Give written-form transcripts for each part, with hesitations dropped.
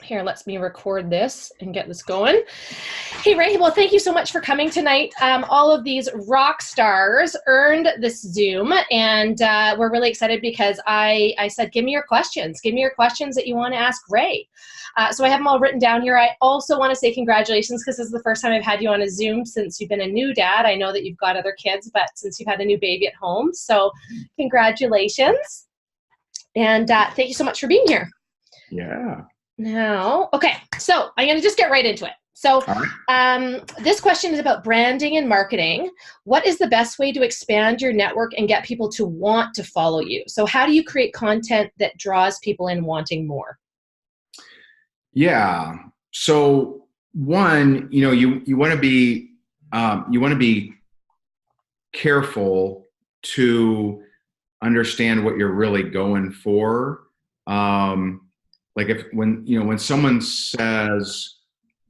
Here, let me record this and get this going. Hey, Ray. Well, thank you so much for coming tonight. All of these rock stars earned this Zoom, and we're really excited because I said, give me your questions. Give me your questions that you want to ask Ray. So I have them all written down here. I also want to say congratulations because this is the first time I've had you on a Zoom since you've been a new dad. I know that you've got other kids, but since you've had a new baby at home. So congratulations. And thank you so much for being here. Yeah. Now, okay, so I'm going to just get right into it. So this question is about branding and marketing. What is the best way to expand your network and get people to want to follow you? So how do you create content that draws people in wanting more? Yeah. So one, you want to be careful to understand what you're really going for. Like when someone says,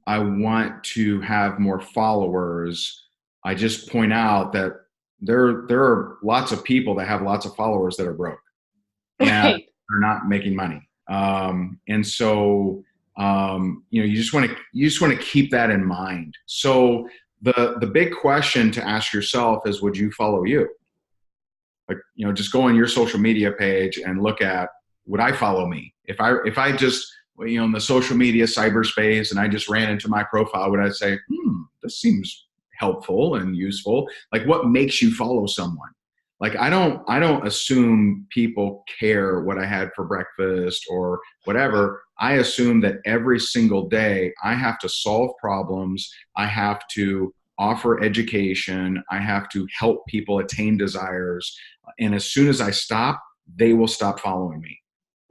I want to have more followers, I just point out that there are lots of people that have lots of followers that are broke and they're not making money. And so, you just want to keep that in mind. So the big question to ask yourself is, would you follow you? Like, just go on your social media page and look at, would I follow me? If I just, in the social media cyberspace and I just ran into my profile, would I say, this seems helpful and useful? Like, what makes you follow someone? Like, I don't assume people care what I had for breakfast or whatever. I assume that every single day I have to solve problems. I have to offer education. I have to help people attain desires. And as soon as I stop, they will stop following me.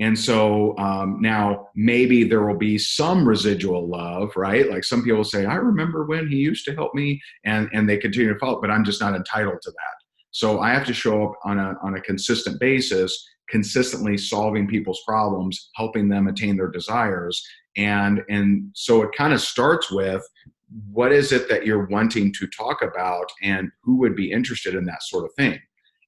And so now maybe there will be some residual love, right? Like some people say, I remember when he used to help me, and they continue to follow, but I'm just not entitled to that. So I have to show up on a consistent basis, consistently solving people's problems, helping them attain their desires. And so it kind of starts with, what is it that you're wanting to talk about and who would be interested in that sort of thing?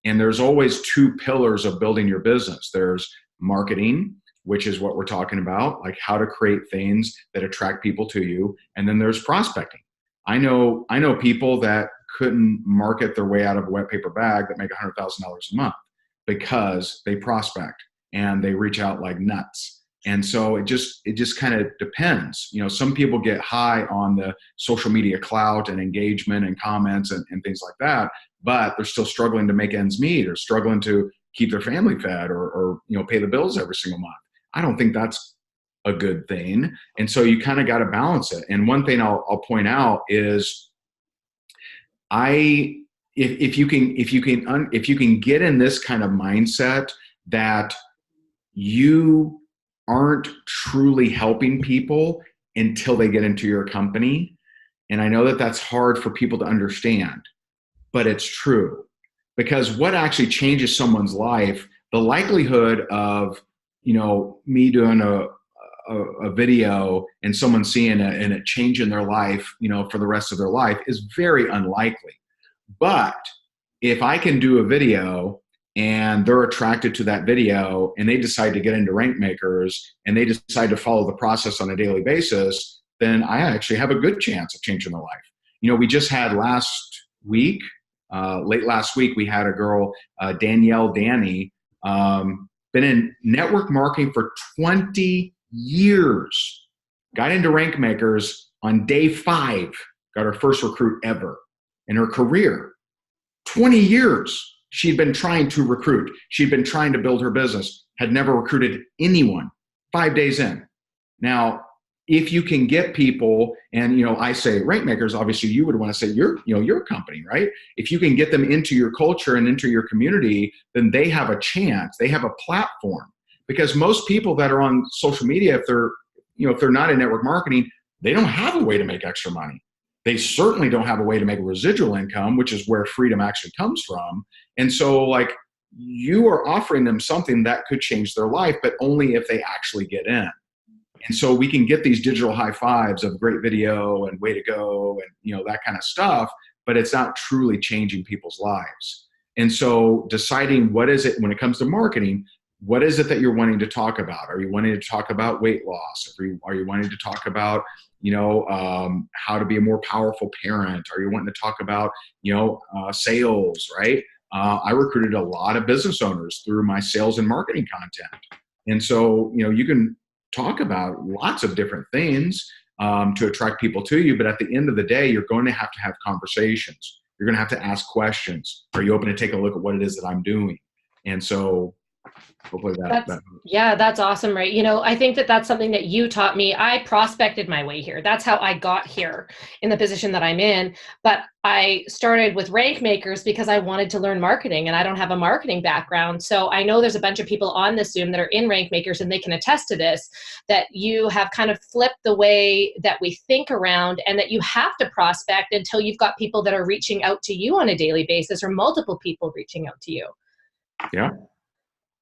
And there's always two pillars of building your business. There's marketing, which is what we're talking about, like how to create things that attract people to you. And then there's prospecting. I know people that couldn't market their way out of a wet paper bag that make $100,000 a month because they prospect and they reach out like nuts. And so it just kind of depends. Some people get high on the social media clout and engagement and comments and things like that, but they're still struggling to make ends meet or struggling to keep their family fed or pay the bills every single month. I don't think that's a good thing. And so you kind of got to balance it. And one thing I'll point out is if you can get in this kind of mindset that you aren't truly helping people until they get into your company. And I know that that's hard for people to understand, but it's true. Because what actually changes someone's life, the likelihood of, me doing a video and someone seeing it and it changing their life, for the rest of their life is very unlikely. But if I can do a video and they're attracted to that video and they decide to get into rank makers and they decide to follow the process on a daily basis, then I actually have a good chance of changing their life. We just had late last week, we had a girl, Danielle Danny, been in network marketing for 20 years, got into rank makers on day 5, got her first recruit ever in her career. 20 years she'd been trying to recruit. She'd been trying to build her business, had never recruited anyone. 5 days in. Now, if you can get people, and I say rank makers, obviously you would want to say your company, right? If you can get them into your culture and into your community, then they have a chance. They have a platform. Because most people that are on social media, if they're not in network marketing, they don't have a way to make extra money. They certainly don't have a way to make residual income, which is where freedom actually comes from. And so you are offering them something that could change their life, but only if they actually get in. And so we can get these digital high fives of great video and way to go and that kind of stuff, but it's not truly changing people's lives. And so deciding what is it when it comes to marketing, what is it that you're wanting to talk about? Are you wanting to talk about weight loss? Are you wanting to talk about, how to be a more powerful parent? Are you wanting to talk about, sales, right? I recruited a lot of business owners through my sales and marketing content. And so, you can talk about lots of different things to attract people to you. But at the end of the day, you're going to have conversations. You're going to have to ask questions. Are you open to take a look at what it is that I'm doing? And so hopefully that's awesome, right? I think that's something that you taught me. I prospected my way here. That's how I got here in the position that I'm in. But I started with rank makers because I wanted to learn marketing, and I don't have a marketing background. So I know there's a bunch of people on this Zoom that are in rank makers, and they can attest to this, that you have kind of flipped the way that we think around, and that you have to prospect until you've got people that are reaching out to you on a daily basis, or multiple people reaching out to you. Yeah.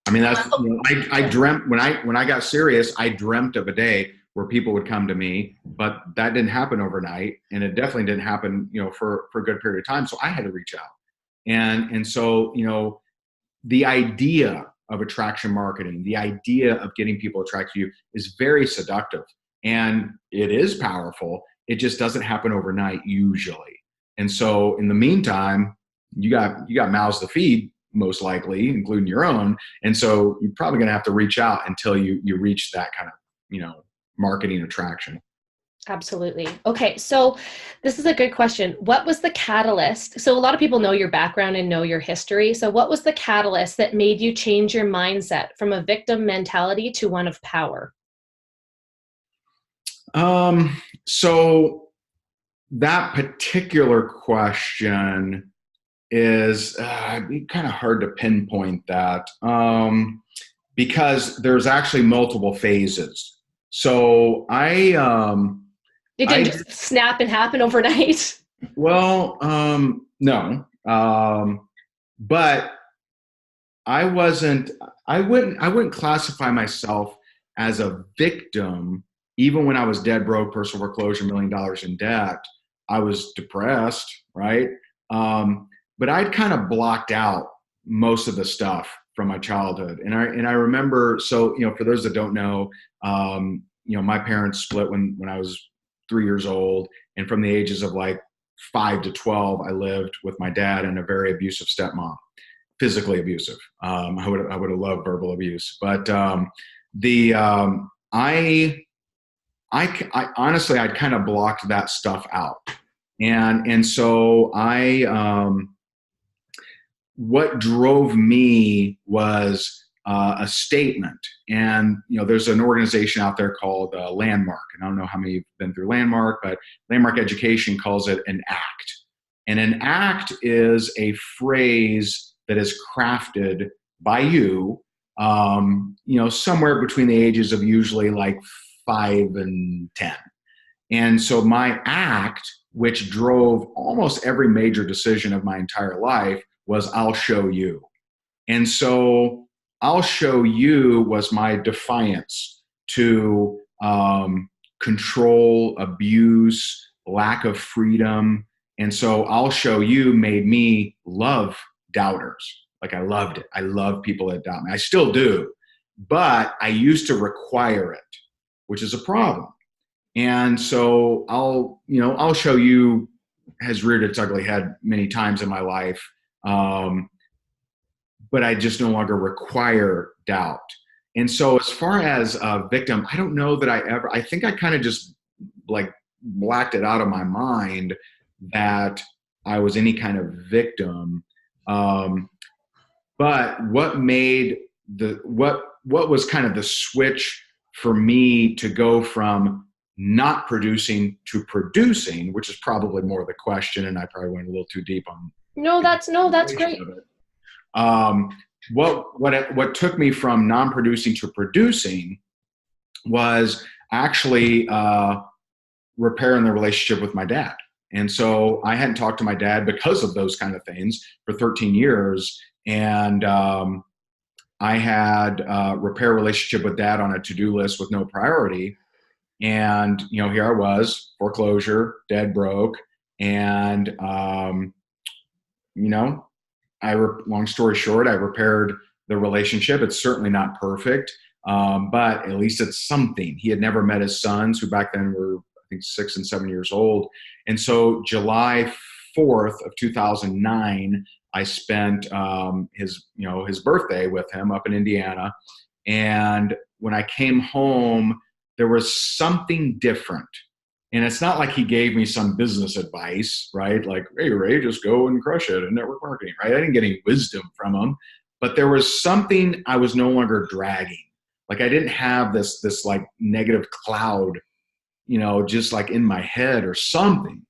I mean, that's, I dreamt when I got serious, I dreamt of a day where people would come to me, but that didn't happen overnight. And it definitely didn't happen, for a good period of time. So I had to reach out. And so, the idea of attraction marketing, the idea of getting people attracted to you is very seductive, and it is powerful. It just doesn't happen overnight usually. And so in the meantime, you got mouths to feed, most likely, including your own. And so you're probably going to have to reach out until you reach that kind of, marketing attraction. Absolutely. Okay. So this is a good question. What was the catalyst? So a lot of people know your background and know your history. So what was the catalyst that made you change your mindset from a victim mentality to one of power? So that particular question is kind of hard to pinpoint that because there's actually multiple phases. So It didn't just snap and happen overnight. Well, no, but I wouldn't classify myself as a victim. Even when I was dead broke, personal foreclosure, $1 million in debt, I was depressed, right? But I'd kind of blocked out most of the stuff from my childhood. And I remember, so, for those that don't know, my parents split when I was 3 years old. And from the ages of like 5 to 12, I lived with my dad and a very abusive stepmom, physically abusive. I would have loved verbal abuse, but I honestly, I'd kind of blocked that stuff out. And so what drove me was a statement. And, there's an organization out there called Landmark. And I don't know how many have been through Landmark, but Landmark Education calls it an act. And an act is a phrase that is crafted by you, somewhere between the ages of usually like 5 and 10. And so my act, which drove almost every major decision of my entire life, was I'll show you. And so I'll show you was my defiance to control, abuse, lack of freedom. And so I'll show you made me love doubters. Like I loved it. I love people that doubt me. I still do. But I used to require it, which is a problem. And so I'll show you has reared its ugly head many times in my life. But I just no longer require doubt. And so as far as a victim, I don't know that I think I kind of just like blacked it out of my mind that I was any kind of victim. But what made what was kind of the switch for me to go from not producing to producing, which is probably more the question, and I probably went a little too deep on. That's great. What took me from non-producing to producing was actually repairing the relationship with my dad. And so I hadn't talked to my dad because of those kind of things for 13 years. And I had repair relationship with dad on a to-do list with no priority. And, here I was, foreclosure, dead broke. And, long story short, I repaired the relationship. It's certainly not perfect, but at least it's something. He had never met his sons, who back then were, I think, 6 and 7 years old. And so July 4th of 2009, I spent his birthday with him up in Indiana. And when I came home, there was something different. And it's not like he gave me some business advice, right? Like, hey, Ray, just go and crush it in network marketing, right? I didn't get any wisdom from him, but there was something I was no longer dragging. Like, I didn't have this like negative cloud, just like in my head or something.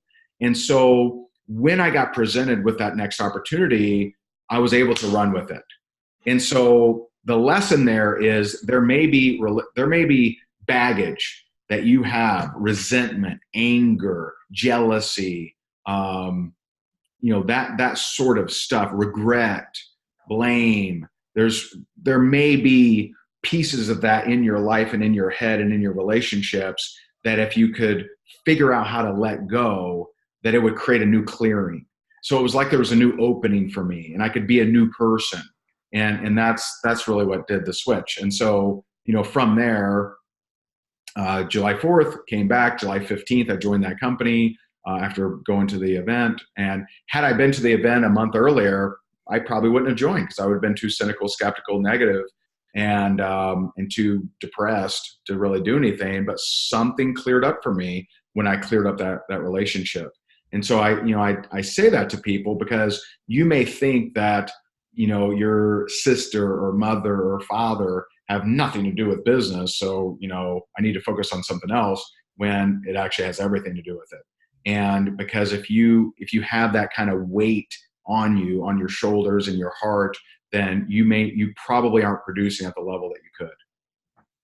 And so when I got presented with that next opportunity, I was able to run with it. And so the lesson there is there may be baggage that you have, resentment, anger, jealousy, that sort of stuff, regret, blame. There may be pieces of that in your life and in your head and in your relationships that if you could figure out how to let go, that it would create a new clearing. So it was like there was a new opening for me and I could be a new person. And that's really what did the switch. And so, from there, July 4th, came back. July 15th, I joined that company after going to the event. And had I been to the event a month earlier, I probably wouldn't have joined because I would have been too cynical, skeptical, negative, and too depressed to really do anything. But something cleared up for me when I cleared up that relationship. And so I say that to people because you may think that, your sister or mother or father have nothing to do with business. So, I need to focus on something else when it actually has everything to do with it. And because if you have that kind of weight on you, on your shoulders and your heart, then you probably aren't producing at the level that you could.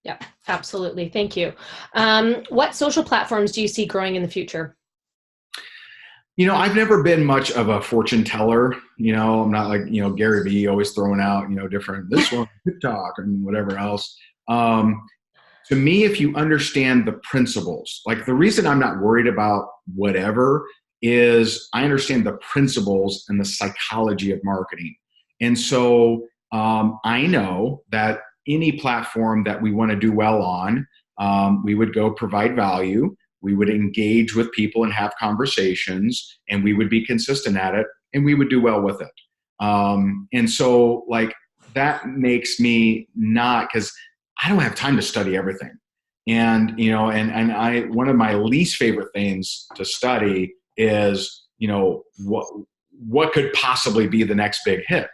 Yeah, absolutely. Thank you. What social platforms do you see growing in the future? I've never been much of a fortune teller. I'm not like, Gary Vee always throwing out, different, this one, TikTok and whatever else. To me, if you understand the principles, like the reason I'm not worried about whatever is I understand the principles and the psychology of marketing. And so I know that any platform that we want to do well on, we would go provide value. We would engage with people and have conversations, and we would be consistent at it, and we would do well with it. And so like that makes me not, because I don't have time to study everything. And, and one of my least favorite things to study is, what could possibly be the next big hit?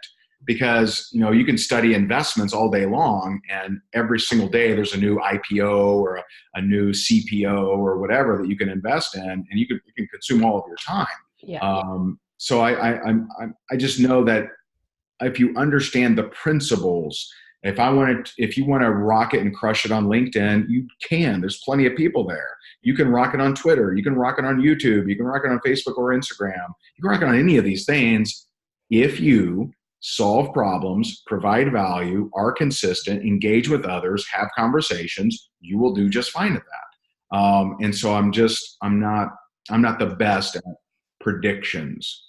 Because, you can study investments all day long, and every single day there's a new IPO or a new CPO or whatever that you can invest in, and you can consume all of your time. Yeah. So I just know that if you understand the principles, if you want to rock it and crush it on LinkedIn, you can. There's plenty of people there. You can rock it on Twitter. You can rock it on YouTube. You can rock it on Facebook or Instagram. You can rock it on any of these things if you solve problems, provide value, are consistent, engage with others, have conversations. You will do just fine at that. And so I'm not the best at predictions.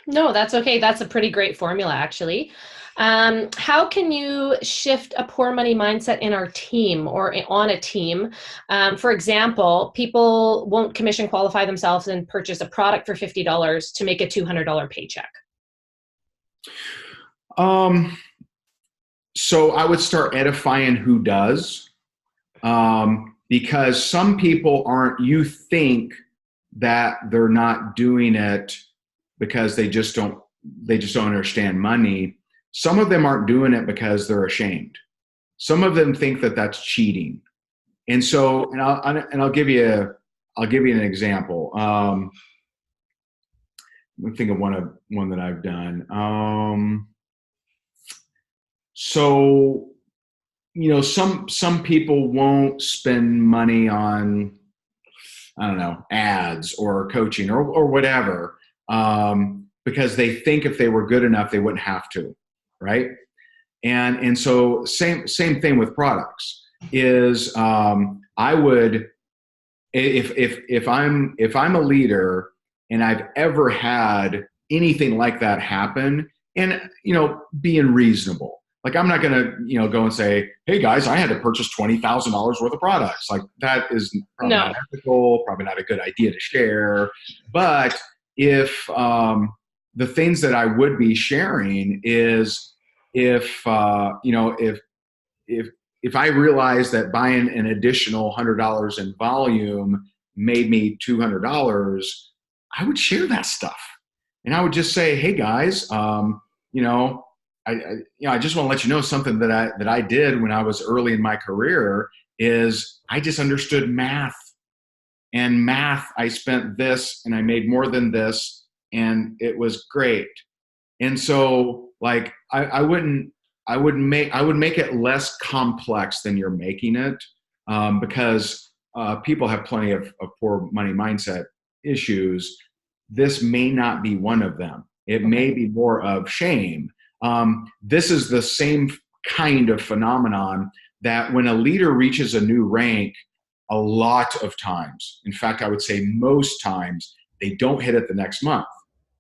No, that's okay. That's a pretty great formula, actually. How can you shift a poor money mindset in our team or on a team? For example, people won't commission qualify themselves and purchase a product for $50 to make a $200 paycheck. So I would start edifying who does, because some people you think that they're not doing it because they just don't understand money. Some of them aren't doing it because they're ashamed. Some of them think that that's cheating. And so, I'll give you an example. Let me think of one that I've done. So, some people won't spend money on, I don't know, ads or coaching or whatever, because they think if they were good enough, they wouldn't have to, right? And so same thing with products is, I would, if I'm a leader and I've ever had anything like that happen, and being reasonable. Like, I'm not going to, go and say, hey guys, I had to purchase $20,000 worth of products. Like, that is probably not ethical, probably not a good idea to share. But if the things that I would be sharing is if I realized that buying an additional $100 in volume made me $200, I would share that stuff. And I would just say, hey guys, I just want to let you know something that I did when I was early in my career is I just understood math. And math, I spent this and I made more than this, and it was great. And so, like, I would make it less complex than you're making it, because people have plenty of poor money mindset issues. This may not be one of them. It may be more of shame. This is the same kind of phenomenon that when a leader reaches a new rank, a lot of times, in fact, I would say most times, they don't hit it the next month.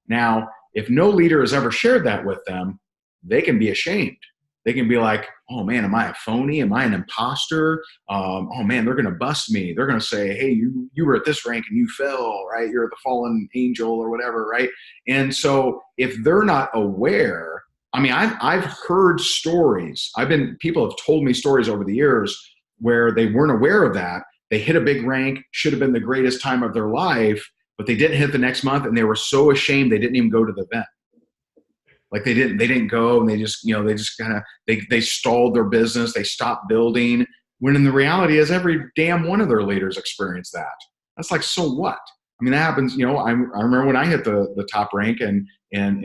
Now, if no leader has ever shared that with them, they can be ashamed. They can be like, oh man, am I a phony? Am I an imposter? Oh man, they're going to bust me. They're going to say, hey, you were at this rank and you fell, right? You're the fallen angel or whatever, right? And so if they're not aware, I mean, I've heard stories. People have told me stories over the years where they weren't aware of that. They hit a big rank, should have been the greatest time of their life, but they didn't hit the next month, and they were so ashamed they didn't even go to the event. Like they didn't go, and they just kind of, they stalled their business. They stopped building, when in the reality is every damn one of their leaders experienced that. That's like, so what? I mean, that happens. I remember when I hit the top rank in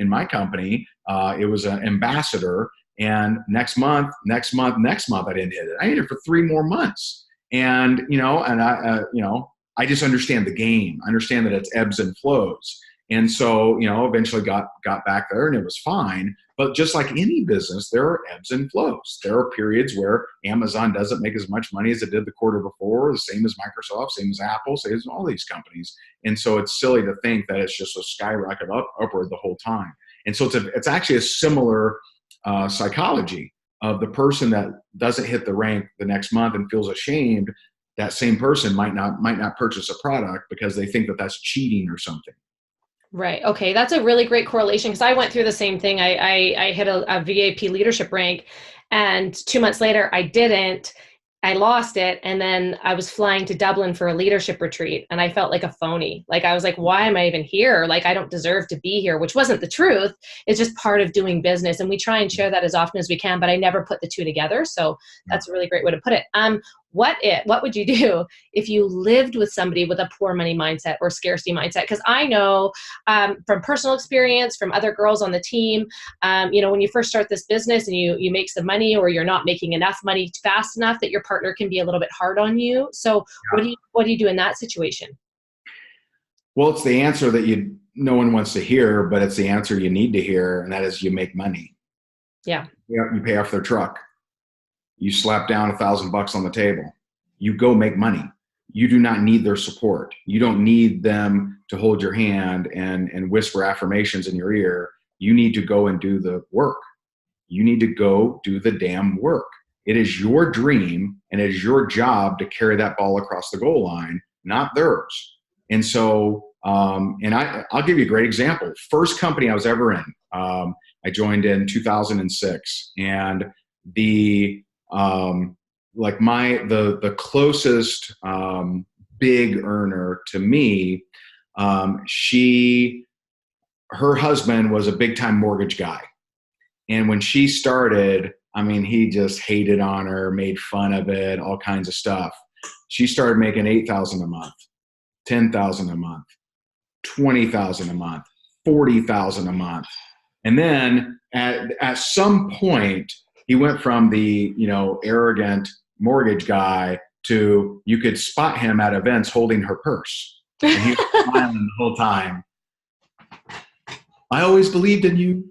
my company, it was an ambassador, and next month, I didn't hit it. I hit it for 3 more months. And, I just understand the game. I understand that it's ebbs and flows. And so, eventually got back there, and it was fine. But just like any business, there are ebbs and flows. There are periods where Amazon doesn't make as much money as it did the quarter before, the same as Microsoft, same as Apple, same as all these companies. And so it's silly to think that it's just a skyrocket upward the whole time. And so it's actually a similar psychology of the person that doesn't hit the rank the next month and feels ashamed. That same person might not purchase a product because they think that that's cheating or something. Right. Okay. That's a really great correlation, because I went through the same thing. I hit a VAP leadership rank, and 2 months later I didn't. I lost it. And then I was flying to Dublin for a leadership retreat, and I felt like a phony. Like, I was like, why am I even here? Like, I don't deserve to be here, which wasn't the truth. It's just part of doing business. And we try and share that as often as we can, but I never put the two together. So that's a really great way to put it. What would you do if you lived with somebody with a poor money mindset or scarcity mindset? Because I know from personal experience, from other girls on the team, when you first start this business and you make some money, or you're not making enough money fast enough, that your partner can be a little bit hard on you. So what do you do in that situation? Well, it's the answer that no one wants to hear, but it's the answer you need to hear, and that is you make money. Yeah. You pay off their truck. You slap down $1,000 on the table. You go make money. You do not need their support. You don't need them to hold your hand and whisper affirmations in your ear. You need to go and do the work. You need to go do the damn work. It is your dream, and it is your job to carry that ball across the goal line, not theirs. And so, I'll give you a great example. First company I was ever in, I joined in 2006, and the closest big earner to me, her husband was a big time mortgage guy. And when she started, I mean, he just hated on her, made fun of it, all kinds of stuff. She started making $8,000 a month, $10,000 a month, $20,000 a month, $40,000 a month. And then at some point, he went from the, arrogant mortgage guy to, you could spot him at events holding her purse. And he was smiling the whole time. I always believed in you,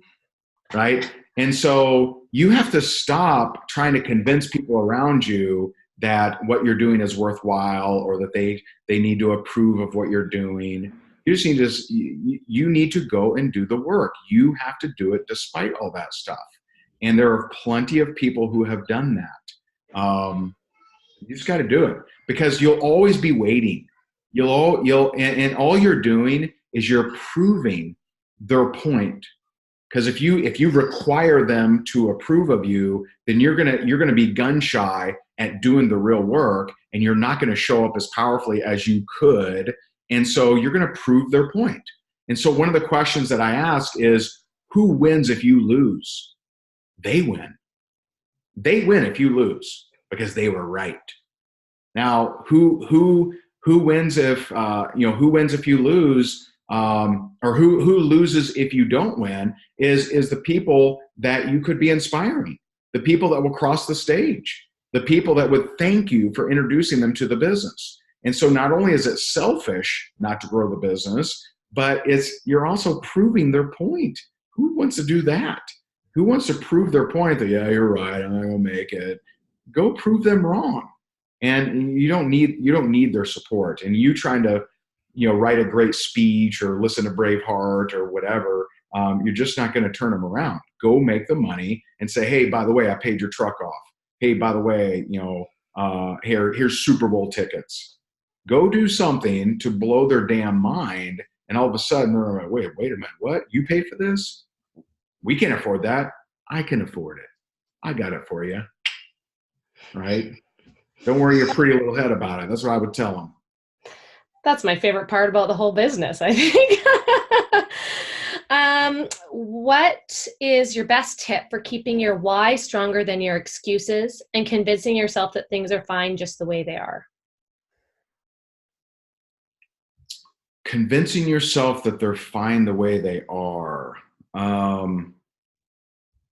right? And so you have to stop trying to convince people around you that what you're doing is worthwhile, or that they need to approve of what you're doing. You just need to go and do the work. You have to do it despite all that stuff. And there are plenty of people who have done that. You just got to do it, because you'll always be waiting. And all you're doing is you're proving their point. Because if you require them to approve of you, then you're gonna be gun shy at doing the real work, and you're not gonna show up as powerfully as you could. And so you're gonna prove their point. And so one of the questions that I ask is, who wins if you lose? They win. They win if you lose, because they were right. Now, who wins if who wins if you lose? Or who loses if you don't win is the people that you could be inspiring, the people that will cross the stage, the people that would thank you for introducing them to the business. And so not only is it selfish not to grow the business, but you're also proving their point. Who wants to do that? Who wants to prove their point that, yeah, you're right, I'm not gonna make it? Go prove them wrong. And you don't need their support. And you trying to write a great speech or listen to Braveheart or whatever, you're just not going to turn them around. Go make the money and say, hey, by the way, I paid your truck off. Hey, by the way, here's Super Bowl tickets. Go do something to blow their damn mind. And all of a sudden they're like, wait a minute, what? You paid for this? We can't afford that. I can afford it. I got it for you. Right? Don't worry your pretty little head about it. That's what I would tell them. That's my favorite part about the whole business, I think. What is your best tip for keeping your why stronger than your excuses and convincing yourself that things are fine just the way they are? Convincing yourself that they're fine the way they are.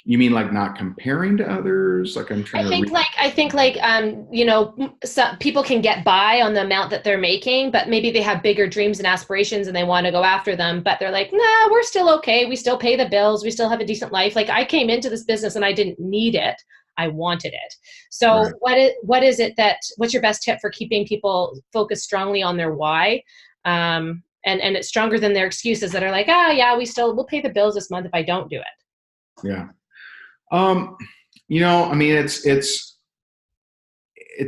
You mean like not comparing to others? Like I'm trying some people can get by on the amount that they're making, but maybe they have bigger dreams and aspirations and they want to go after them, but they're like, nah, we're still okay. We still pay the bills. We still have a decent life. Like I came into this business and I didn't need it. I wanted it. So right. What's your best tip for keeping people focused strongly on their why? And it's stronger than their excuses that are like, we'll pay the bills this month if I don't do it. Yeah. I mean, it's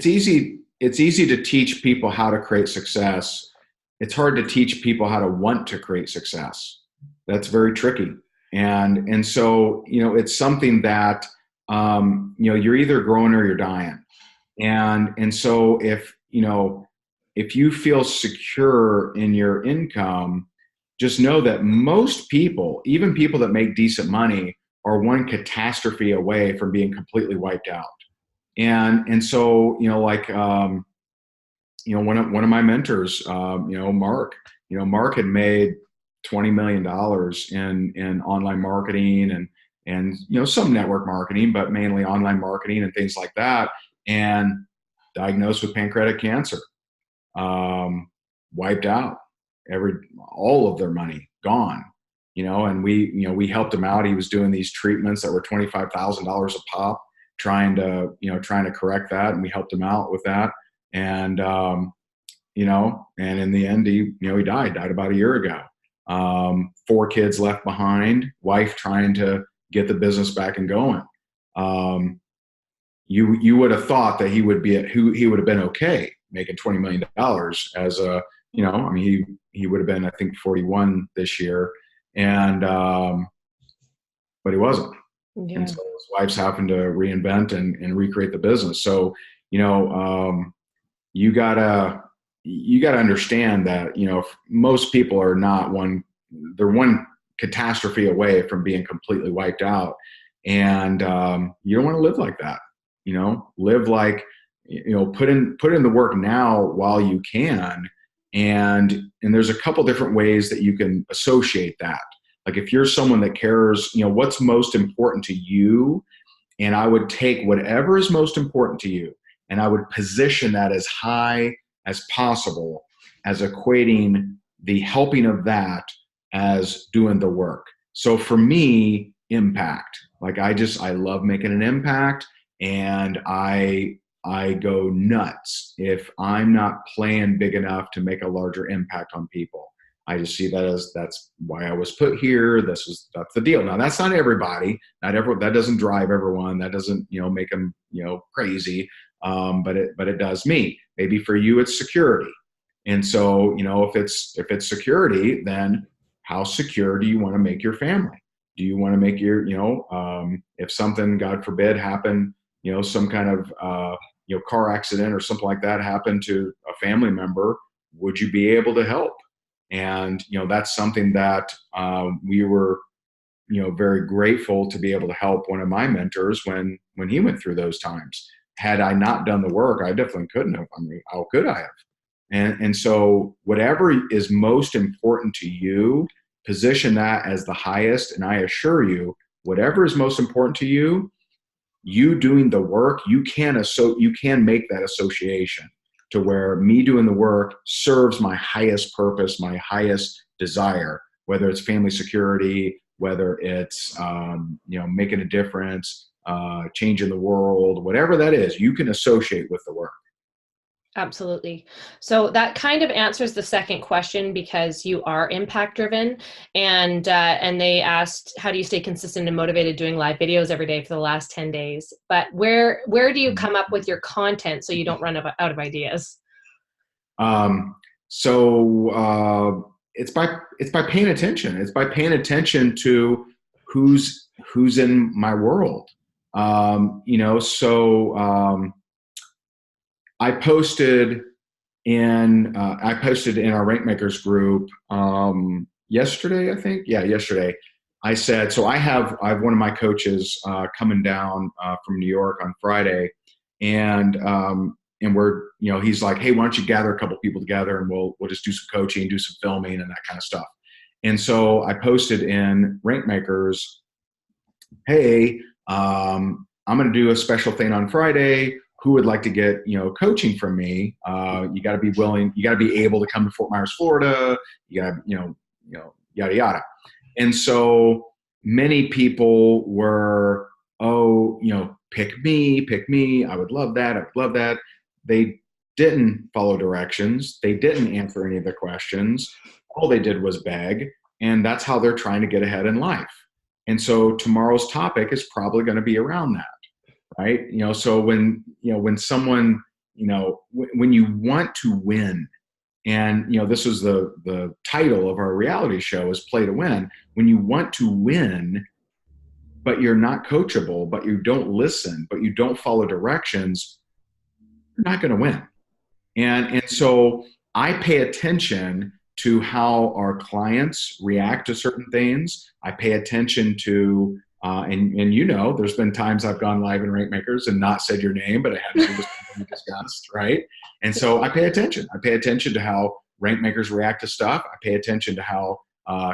easy to teach people how to create success. It's hard to teach people how to want to create success. That's very tricky. And so, it's something that, you're either growing or you're dying. And so if you feel secure in your income, just know that most people, even people that make decent money, are one catastrophe away from being completely wiped out. And so, one of my mentors, Mark, Mark had made $20 million in online marketing and some network marketing, but mainly online marketing and things like that. And diagnosed with pancreatic cancer, wiped out, all of their money gone. And we helped him out. He was doing these treatments that were $25,000 a pop, trying to correct that. And we helped him out with that. And, and in the end, he died about a year ago. 4 kids left behind, wife trying to get the business back and going. You would have thought that he would have been okay making $20 million as a, he would have been, I think, 41 this year. And, but he wasn't. Yeah. And so his wife's having to reinvent and recreate the business. So, you gotta understand that, most people are not they're one catastrophe away from being completely wiped out. And, you don't want to live like that, live like, put in the work now while you can. And there's a couple different ways that you can associate that. Like if you're someone that cares, what's most important to you, and I would take whatever is most important to you and I would position that as high as possible, as equating the helping of that as doing the work. So for me, impact. Like I love making an impact, and I go nuts if I'm not playing big enough to make a larger impact on people. I just see that as that's why I was put here. That's the deal. Now that's not everybody. That doesn't drive everyone. That doesn't, make them, crazy. But it does me. Maybe for you, it's security. And so, if it's security, then how secure do you want to make your family? Do you want to make your, if something, God forbid, happened, some kind of, car accident or something like that happened to a family member, would you be able to help? And, that's something that we were, very grateful to be able to help one of my mentors when he went through those times. Had I not done the work, I definitely couldn't have. I mean, how could I have? And so whatever is most important to you, position that as the highest. And I assure you, whatever is most important to you, you doing the work, you can make that association to where me doing the work serves my highest purpose, my highest desire, whether it's family security, whether it's, making a difference, changing the world, whatever that is, you can associate with the work. Absolutely. So that kind of answers the second question, because you are impact driven, and they asked, how do you stay consistent and motivated doing live videos every day for the last 10 days? But where do you come up with your content so you don't run out of ideas? It's by paying attention. It's by paying attention to who's in my world. I posted in our Rank Makers group yesterday, I think. Yeah, yesterday. I said, so I have one of my coaches coming down from New York on Friday, and we're, he's like, hey, why don't you gather a couple people together and we'll just do some coaching, do some filming and that kind of stuff. And so I posted in Rank Makers, hey, I'm going to do a special thing on Friday. Who would like to get, coaching from me? You got to be willing, you got to be able to come to Fort Myers, Florida. You got to, yada, yada. And so many people were, pick me. I would love that. They didn't follow directions. They didn't answer any of the questions. All they did was beg. And that's how they're trying to get ahead in life. And so tomorrow's topic is probably going to be around that. Right. So when someone, when you want to win, and, this was the title of our reality show is Play to Win. When you want to win, but you're not coachable, but you don't listen, but you don't follow directions, you're not going to win. And so I pay attention to how our clients react to certain things. I pay attention to, and there's been times I've gone live in Rank Makers and not said your name, but I hadn't been discussed, right? And so I pay attention. I pay attention to how Rank Makers react to stuff. I pay attention to how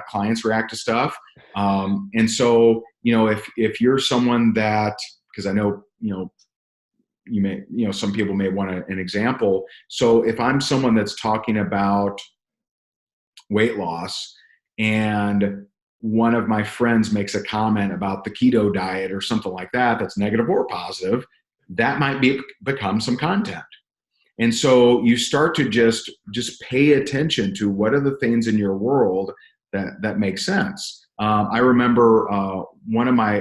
clients react to stuff. And so, if you're someone that, because I know, you may, some people may want an example. So if I'm someone that's talking about weight loss and one of my friends makes a comment about the keto diet or something like that, that's negative or positive, that might become some content. And so you start to just pay attention to what are the things in your world that make sense. I remember I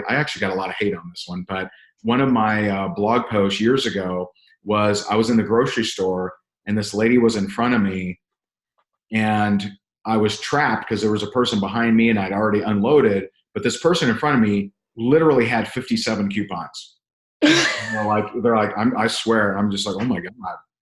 actually got a lot of hate on this one, but one of my blog posts years ago was I was in the grocery store and this lady was in front of me and I was trapped because there was a person behind me and I'd already unloaded, but this person in front of me literally had 57 coupons. They're like, I swear, I'm just like, oh my God,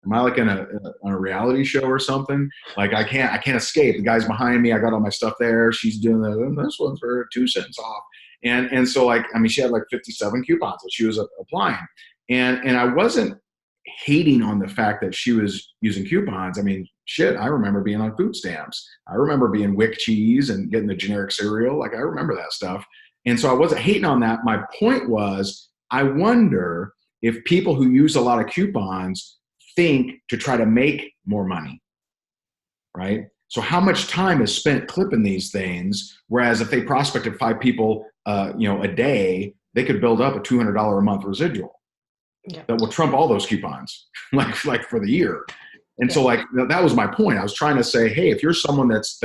am I like on a reality show or something? Like I can't escape. The guy's behind me. I got all my stuff there. She's doing this one's for 2 cents off. And so she had like 57 coupons that she was applying. And I wasn't hating on the fact that she was using coupons. I remember being on food stamps. I remember being Wick cheese and getting the generic cereal. Like I remember that stuff. And so I wasn't hating on that. My point was, I wonder if people who use a lot of coupons think to try to make more money, right? So how much time is spent clipping these things? Whereas if they prospected 5 people, a day, they could build up a $200 a month residual that will trump all those coupons, like for the year. And so like, that was my point. I was trying to say, hey, if you're someone that's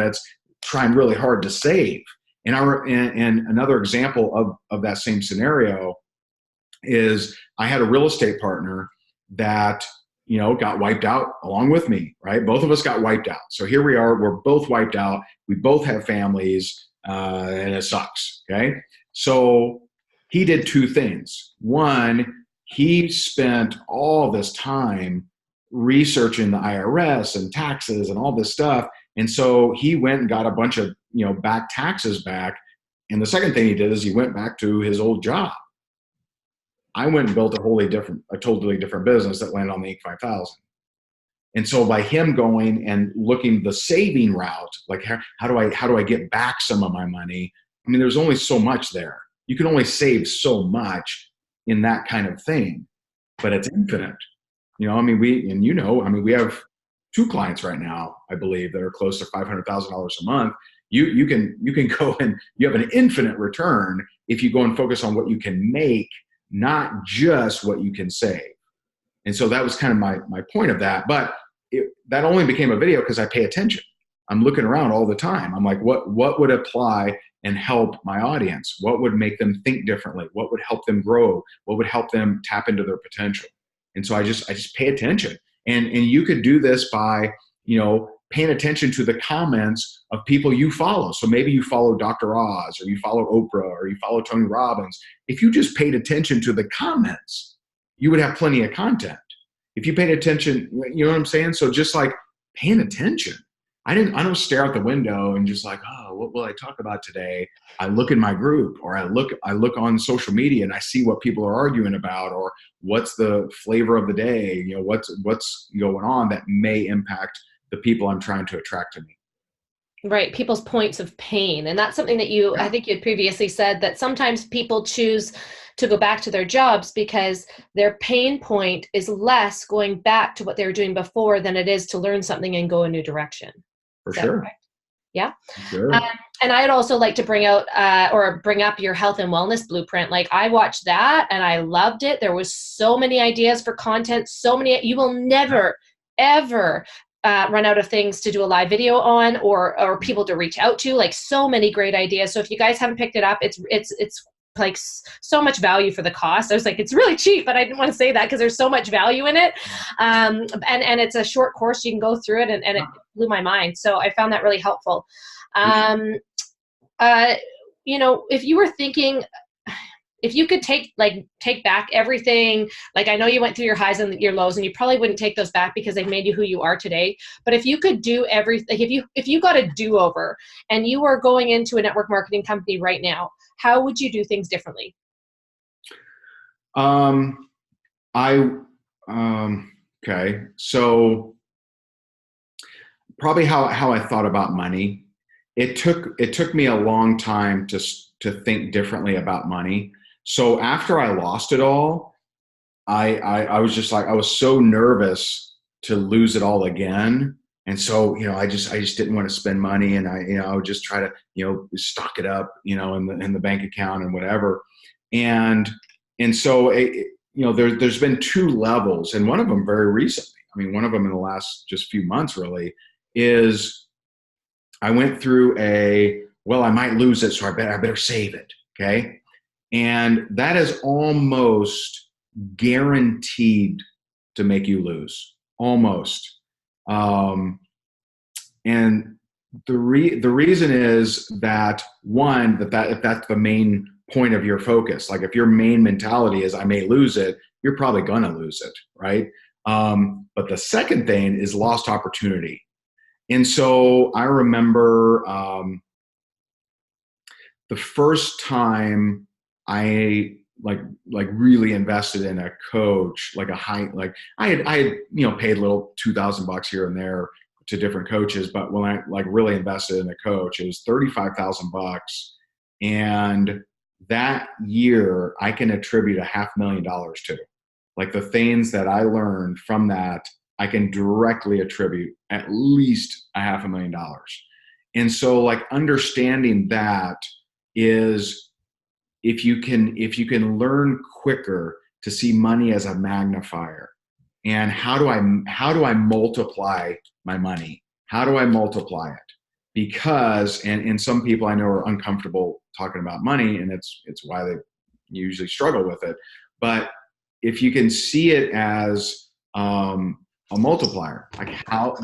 trying really hard to save, and another example of that same scenario is I had a real estate partner that, got wiped out along with me, right? Both of us got wiped out. So here we are, we're both wiped out. We both have families, and it sucks. Okay. So he did two things. One, he spent all this time researching the IRS and taxes and all this stuff. And so he went and got a bunch of, back taxes back. And the second thing he did is he went back to his old job. I went and built a totally different business that landed on the Inc. 5000. And so by him going and looking the saving route, like how do I get back some of my money? I mean, there's only so much there. You can only save so much in that kind of thing, but it's infinite. We have 2 clients right now, I believe, that are close to $500,000 a month. You can go and you have an infinite return if you go and focus on what you can make, not just what you can save. And so that was kind of my point of that. But that only became a video because I pay attention. I'm looking around all the time. I'm like, what would apply and help my audience? What would make them think differently? What would help them grow? What would help them tap into their potential? And so I just pay attention. And you could do this by, paying attention to the comments of people you follow. So maybe you follow Dr. Oz, or you follow Oprah, or you follow Tony Robbins. If you just paid attention to the comments, you would have plenty of content. If you paid attention, you know what I'm saying? So just like paying attention. I don't stare out the window and just like, oh, what will I talk about today? I look in my group, or I look on social media and I see what people are arguing about, or what's the flavor of the day, what's going on that may impact the people I'm trying to attract to me. Right. People's points of pain. And that's something that I think you had previously said, that sometimes people choose to go back to their jobs because their pain point is less going back to what they were doing before than it is to learn something and go a new direction. For sure. Correct? Yeah. Sure. And I'd also like to bring up your health and wellness blueprint. Like, I watched that and I loved it. There was so many ideas for content, you will never, ever run out of things to do a live video on, or people to reach out to, like so many great ideas. So if you guys haven't picked it up, it's like so much value for the cost. I was like, it's really cheap, but I didn't want to say that because there's so much value in it. And it's a short course. You can go through it, and it blew my mind. So I found that really helpful. If you were thinking, if you could take back everything, like, I know you went through your highs and your lows, and you probably wouldn't take those back because they've made you who you are today. But if you could do everything, if you got a do-over and you were going into a network marketing company right now, how would you do things differently? Okay. So probably how I thought about money. It took me a long time to think differently about money. So after I lost it all, I was just like, I was so nervous to lose it all again. And so, I just didn't want to spend money, and I would just try to, stock it up, in the bank account and whatever. And so, there's been 2 levels, and one of them very recently, one of them in the last just few months really, is I went through I might lose it, so I better save it. Okay. And that is almost guaranteed to make you lose, almost. And the reason is that, one, that if that's the main point of your focus, like if your main mentality is I may lose it, you're probably going to lose it. Right. But the second thing is lost opportunity. And so I remember, the first time I really invested in a coach, I had paid a little $2,000 here and there to different coaches, but when I really invested in a coach, it was $35,000. And that year I can attribute $500,000 to. Like, the things that I learned from that, I can directly attribute at least $500,000. And so, understanding that is, if you can learn quicker to see money as a magnifier, and how do I multiply my money? How do I multiply it? Because, and some people I know are uncomfortable talking about money, and it's why they usually struggle with it. But if you can see it as a multiplier, like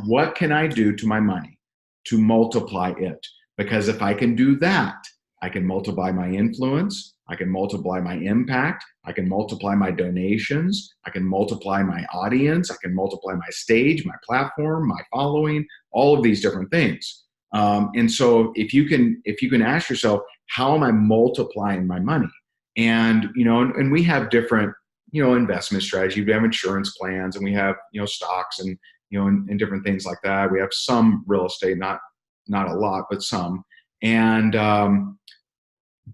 what can I do to my money to multiply it? Because if I can do that, I can multiply my influence, I can multiply my impact, I can multiply my donations, I can multiply my audience, I can multiply my stage, my platform, my following, all of these different things. And so if you can ask yourself, how am I multiplying my money? And, and we have different, investment strategy. We have insurance plans, and we have, stocks and, and different things like that. We have some real estate, not a lot, but some. And,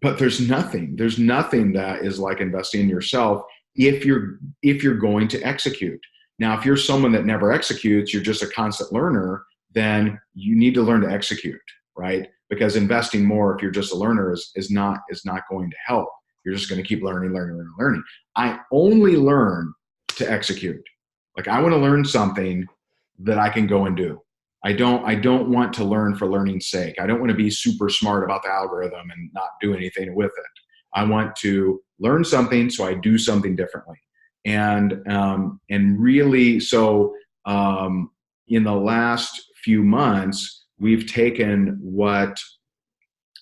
but there's nothing that is like investing in yourself if you're going to execute. Now, if you're someone that never executes, you're just a constant learner, then you need to learn to execute, right? Because investing more, if you're just a learner, is not going to help. You're just going to keep learning. I only learn to execute. Like, I want to learn something that I can go and do. I don't want to learn for learning's sake. I don't want to be super smart about the algorithm and not do anything with it. I want to learn something so I do something differently. And really, so in the last few months, we've taken what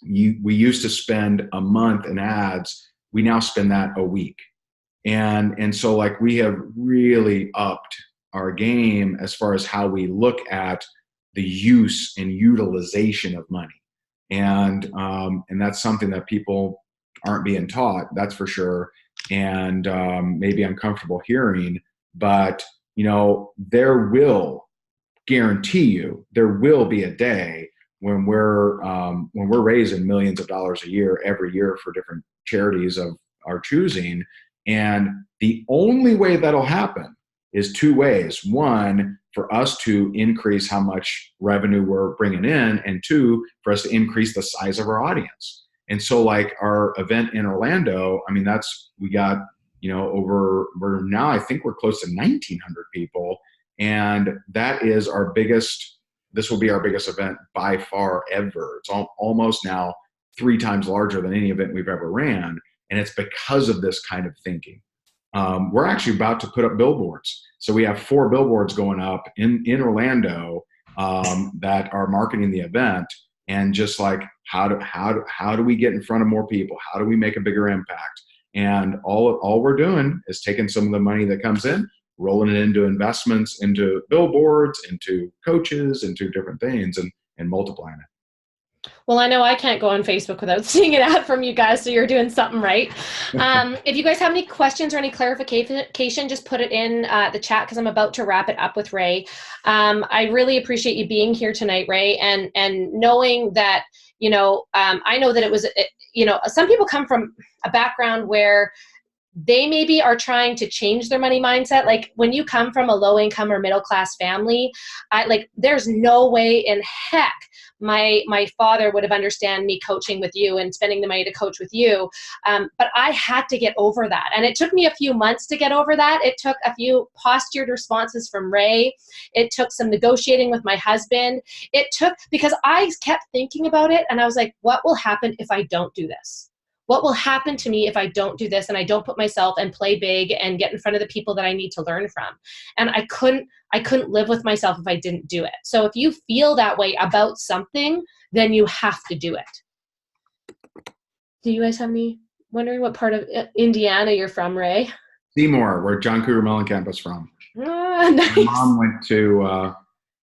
we used to spend a month in ads. We now spend that a week. And so, like, we have really upped our game as far as how we look at the use and utilization of money. And that's something that people aren't being taught, that's for sure. And maybe uncomfortable hearing, but there will, guarantee you, there will be a day when we're raising millions of dollars a year, every year, for different charities of our choosing. And the only way that'll happen is two ways. One, for us to increase how much revenue we're bringing in, and two, for us to increase the size of our audience. And so, like, our event in Orlando, I mean, we got, we're now, I think we're close to 1,900 people. And that is this will be our biggest event by far ever. It's almost now 3 times larger than any event we've ever ran. And it's because of this kind of thinking. We're actually about to put up billboards. So we have 4 billboards going up in Orlando that are marketing the event, and just like, how do we get in front of more people? How do we make a bigger impact? And all we're doing is taking some of the money that comes in, rolling it into investments, into billboards, into coaches, into different things, and multiplying it. Well, I know I can't go on Facebook without seeing an ad from you guys, so you're doing something right. If you guys have any questions or any clarification, just put it in the chat, because I'm about to wrap it up with Ray. I really appreciate you being here tonight, Ray, and knowing that, I know that it was, some people come from a background where they maybe are trying to change their money mindset. Like, when you come from a low income or middle class family, there's no way in heck my father would have understand me coaching with you and spending the money to coach with you. But I had to get over that. And it took me a few months to get over that. It took a few postured responses from Ray. It took some negotiating with my husband. Because I kept thinking about it, and I was like, what will happen if I don't do this? What will happen to me if I don't do this and I don't put myself and play big and get in front of the people that I need to learn from? And I couldn't live with myself if I didn't do it. So if you feel that way about something, then you have to do it. Do you guys have any wondering what part of Indiana you're from, Ray? Seymour, where John Cougar Mellencamp is from. Nice.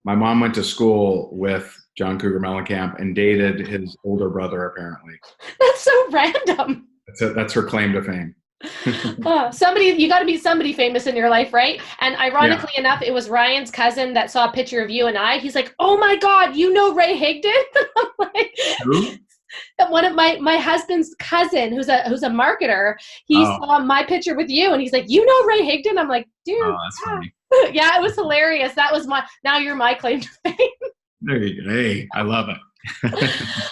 My mom went to school with John Cougar Mellencamp and dated his older brother, apparently. That's so random. That's her claim to fame. You got to be somebody famous in your life, right? And ironically enough, it was Ryan's cousin that saw a picture of you and I. He's like, "Oh my God, you know Ray Higdon?" I'm like, who? One of my husband's cousin, who's a marketer. He saw my picture with you, and he's like, "You know Ray Higdon?" I'm like, "Dude, that's funny." Yeah, it was hilarious. That was now you're my claim to fame. There you go. Hey, I love it.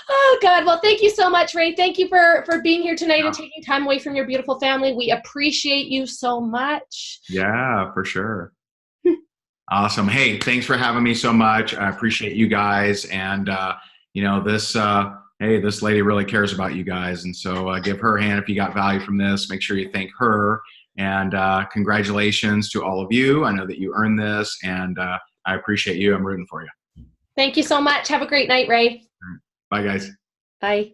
Oh God. Well, thank you so much, Ray. Thank you for being here tonight and taking time away from your beautiful family. We appreciate you so much. Yeah, for sure. Awesome. Hey, thanks for having me so much. I appreciate you guys. And, hey, this lady really cares about you guys. And so give her a hand if you got value from this. Make sure you thank her. And congratulations to all of you. I know that you earned this, and I appreciate you. I'm rooting for you. Thank you so much. Have a great night, Ray. Bye, guys. Bye.